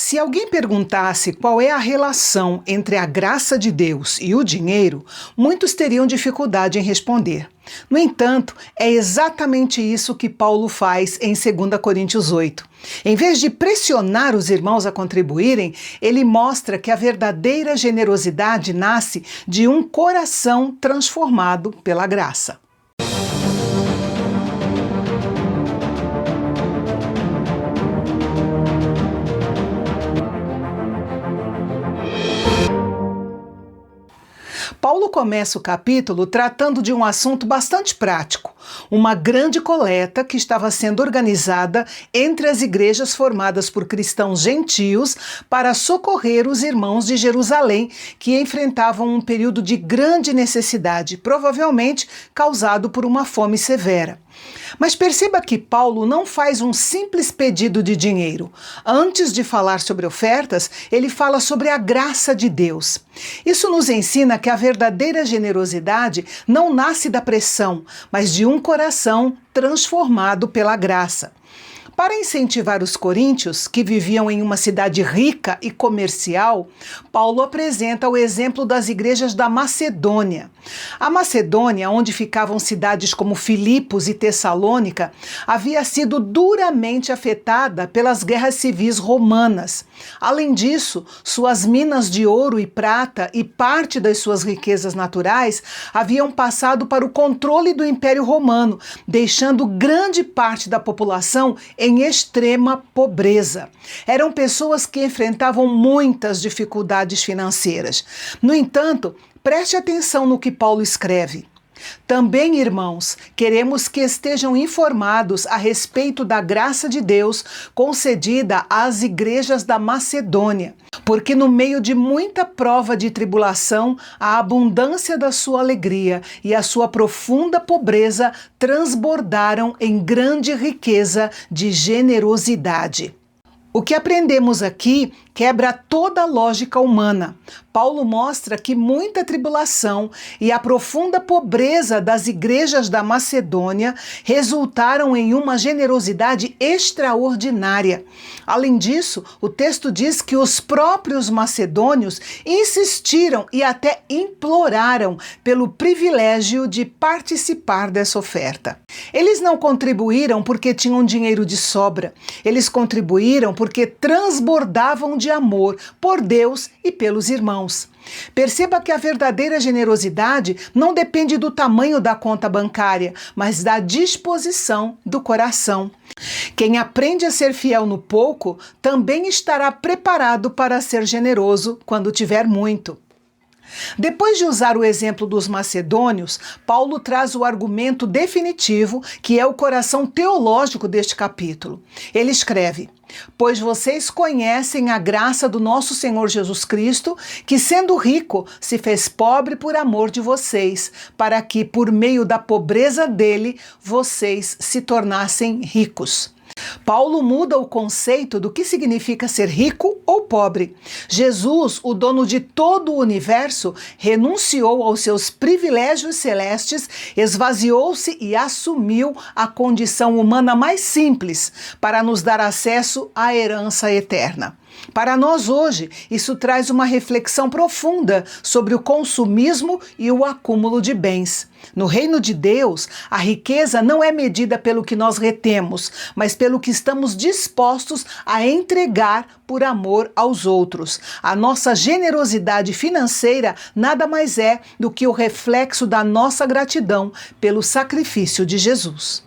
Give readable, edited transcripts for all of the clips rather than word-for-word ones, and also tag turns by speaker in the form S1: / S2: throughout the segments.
S1: Se alguém perguntasse qual é a relação entre a graça de Deus e o dinheiro, muitos teriam dificuldade em responder. No entanto, é exatamente isso que Paulo faz em 2 Coríntios 8. Em vez de pressionar os irmãos a contribuírem, ele mostra que a verdadeira generosidade nasce de um coração transformado pela graça. Paulo começa o capítulo tratando de um assunto bastante prático, uma grande coleta que estava sendo organizada entre as igrejas formadas por cristãos gentios para socorrer os irmãos de Jerusalém que enfrentavam um período de grande necessidade, provavelmente causado por uma fome severa. Mas perceba que Paulo não faz um simples pedido de dinheiro. Antes de falar sobre ofertas, ele fala sobre a graça de Deus. Isso nos ensina que a verdadeira generosidade não nasce da pressão, mas de um coração transformado pela graça. Para incentivar os coríntios, que viviam em uma cidade rica e comercial, Paulo apresenta o exemplo das igrejas da Macedônia. A Macedônia, onde ficavam cidades como Filipos e Tessalônica, havia sido duramente afetada pelas guerras civis romanas. Além disso, suas minas de ouro e prata e parte das suas riquezas naturais haviam passado para o controle do Império Romano, deixando grande parte da população em extrema pobreza. Eram pessoas que enfrentavam muitas dificuldades financeiras. No entanto, preste atenção no que Paulo escreve. Também, irmãos, queremos que estejam informados a respeito da graça de Deus concedida às igrejas da Macedônia, porque no meio de muita prova de tribulação, a abundância da sua alegria e a sua profunda pobreza transbordaram em grande riqueza de generosidade. O que aprendemos aqui quebra toda a lógica humana. Paulo mostra que muita tribulação e a profunda pobreza das igrejas da Macedônia resultaram em uma generosidade extraordinária. Além disso, o texto diz que os próprios macedônios insistiram e até imploraram pelo privilégio de participar dessa oferta. Eles não contribuíram porque tinham dinheiro de sobra. Eles contribuíram porque transbordavam de amor por Deus e pelos irmãos. Perceba que a verdadeira generosidade não depende do tamanho da conta bancária, mas da disposição do coração. Quem aprende a ser fiel no pouco também estará preparado para ser generoso quando tiver muito. Depois de usar o exemplo dos macedônios, Paulo traz o argumento definitivo, que é o coração teológico deste capítulo. Ele escreve: pois vocês conhecem a graça do nosso Senhor Jesus Cristo, que sendo rico, se fez pobre por amor de vocês, para que, por meio da pobreza dele, vocês se tornassem ricos. Paulo muda o conceito do que significa ser rico ou pobre. Jesus, o dono de todo o universo, renunciou aos seus privilégios celestes, esvaziou-se e assumiu a condição humana mais simples para nos dar acesso à herança eterna. Para nós hoje, isso traz uma reflexão profunda sobre o consumismo e o acúmulo de bens. No reino de Deus, a riqueza não é medida pelo que nós retemos, mas pelo que estamos dispostos a entregar por amor aos outros. A nossa generosidade financeira nada mais é do que o reflexo da nossa gratidão pelo sacrifício de Jesus.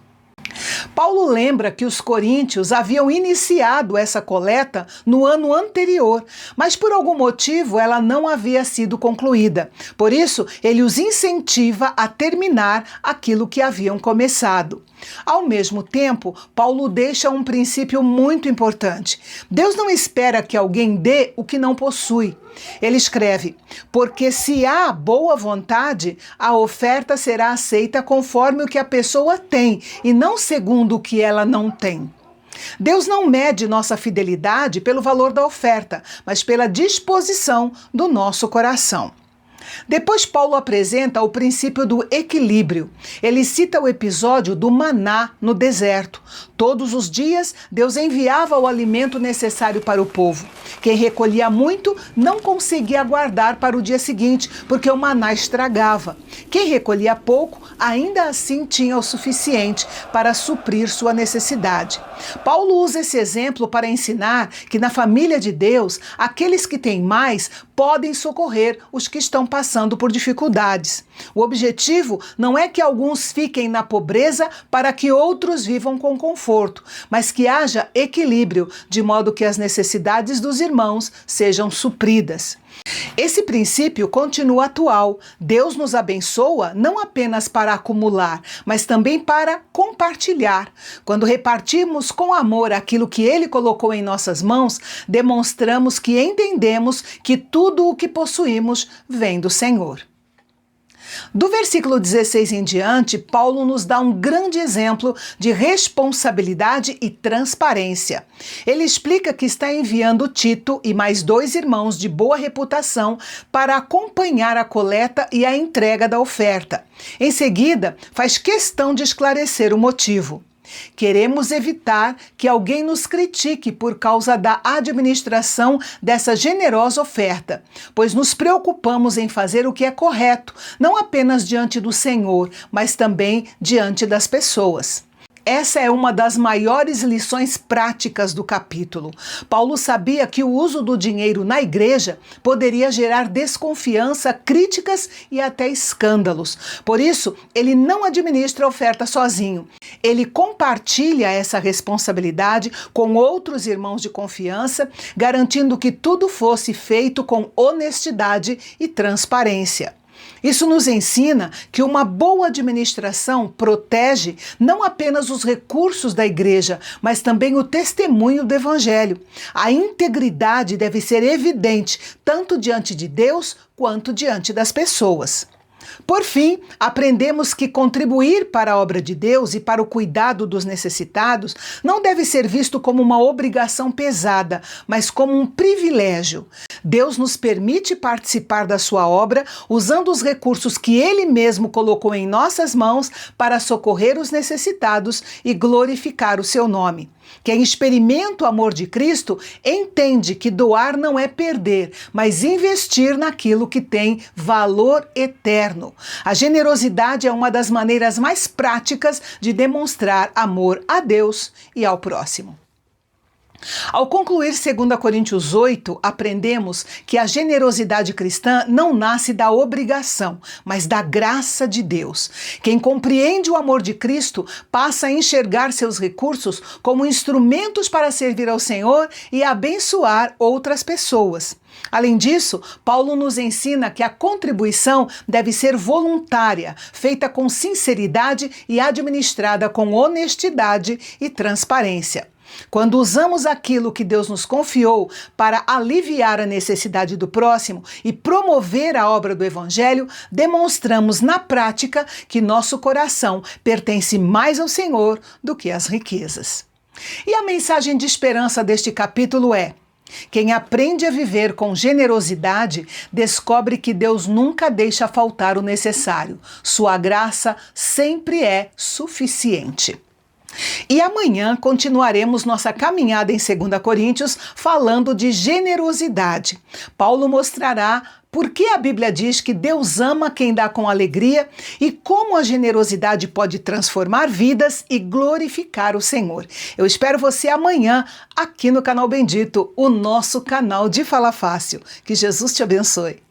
S1: Paulo lembra que os coríntios haviam iniciado essa coleta no ano anterior, mas por algum motivo ela não havia sido concluída. Por isso, ele os incentiva a terminar aquilo que haviam começado. Ao mesmo tempo, Paulo deixa um princípio muito importante. Deus não espera que alguém dê o que não possui. Ele escreve: porque se há boa vontade, a oferta será aceita conforme o que a pessoa tem e não segundo o que ela não tem. Deus não mede nossa fidelidade pelo valor da oferta, mas pela disposição do nosso coração. Depois Paulo apresenta o princípio do equilíbrio. Ele cita o episódio do maná no deserto. Todos os dias, Deus enviava o alimento necessário para o povo. Quem recolhia muito não conseguia guardar para o dia seguinte, porque o maná estragava. Quem recolhia pouco, ainda assim tinha o suficiente para suprir sua necessidade. Paulo usa esse exemplo para ensinar que na família de Deus, aqueles que têm mais podem socorrer os que estão passando por dificuldades. O objetivo não é que alguns fiquem na pobreza para que outros vivam com conforto, mas que haja equilíbrio, de modo que as necessidades dos irmãos sejam supridas. Esse princípio continua atual. Deus nos abençoa não apenas para acumular, mas também para compartilhar. Quando repartimos com amor aquilo que Ele colocou em nossas mãos, demonstramos que entendemos que tudo o que possuímos vem do Senhor. Do versículo 16 em diante, Paulo nos dá um grande exemplo de responsabilidade e transparência. Ele explica que está enviando Tito e mais 2 irmãos de boa reputação para acompanhar a coleta e a entrega da oferta. Em seguida, faz questão de esclarecer o motivo. Queremos evitar que alguém nos critique por causa da administração dessa generosa oferta, pois nos preocupamos em fazer o que é correto, não apenas diante do Senhor, mas também diante das pessoas. Essa é uma das maiores lições práticas do capítulo. Paulo sabia que o uso do dinheiro na igreja poderia gerar desconfiança, críticas e até escândalos. Por isso, ele não administra a oferta sozinho. Ele compartilha essa responsabilidade com outros irmãos de confiança, garantindo que tudo fosse feito com honestidade e transparência. Isso nos ensina que uma boa administração protege não apenas os recursos da igreja, mas também o testemunho do Evangelho. A integridade deve ser evidente tanto diante de Deus quanto diante das pessoas. Por fim, aprendemos que contribuir para a obra de Deus e para o cuidado dos necessitados não deve ser visto como uma obrigação pesada, mas como um privilégio. Deus nos permite participar da sua obra usando os recursos que Ele mesmo colocou em nossas mãos para socorrer os necessitados e glorificar o seu nome. Quem experimenta o amor de Cristo entende que doar não é perder, mas investir naquilo que tem valor eterno. A generosidade é uma das maneiras mais práticas de demonstrar amor a Deus e ao próximo. Ao concluir 2 Coríntios 8, aprendemos que a generosidade cristã não nasce da obrigação, mas da graça de Deus. Quem compreende o amor de Cristo passa a enxergar seus recursos como instrumentos para servir ao Senhor e abençoar outras pessoas. Além disso, Paulo nos ensina que a contribuição deve ser voluntária, feita com sinceridade e administrada com honestidade e transparência. Quando usamos aquilo que Deus nos confiou para aliviar a necessidade do próximo e promover a obra do Evangelho, demonstramos na prática que nosso coração pertence mais ao Senhor do que às riquezas. E a mensagem de esperança deste capítulo é: quem aprende a viver com generosidade descobre que Deus nunca deixa faltar o necessário. Sua graça sempre é suficiente. E amanhã continuaremos nossa caminhada em 2 Coríntios falando de generosidade. Paulo mostrará por que a Bíblia diz que Deus ama quem dá com alegria e como a generosidade pode transformar vidas e glorificar o Senhor. Eu espero você amanhã aqui no Canal Bendito, o nosso canal de Fala Fácil. Que Jesus te abençoe.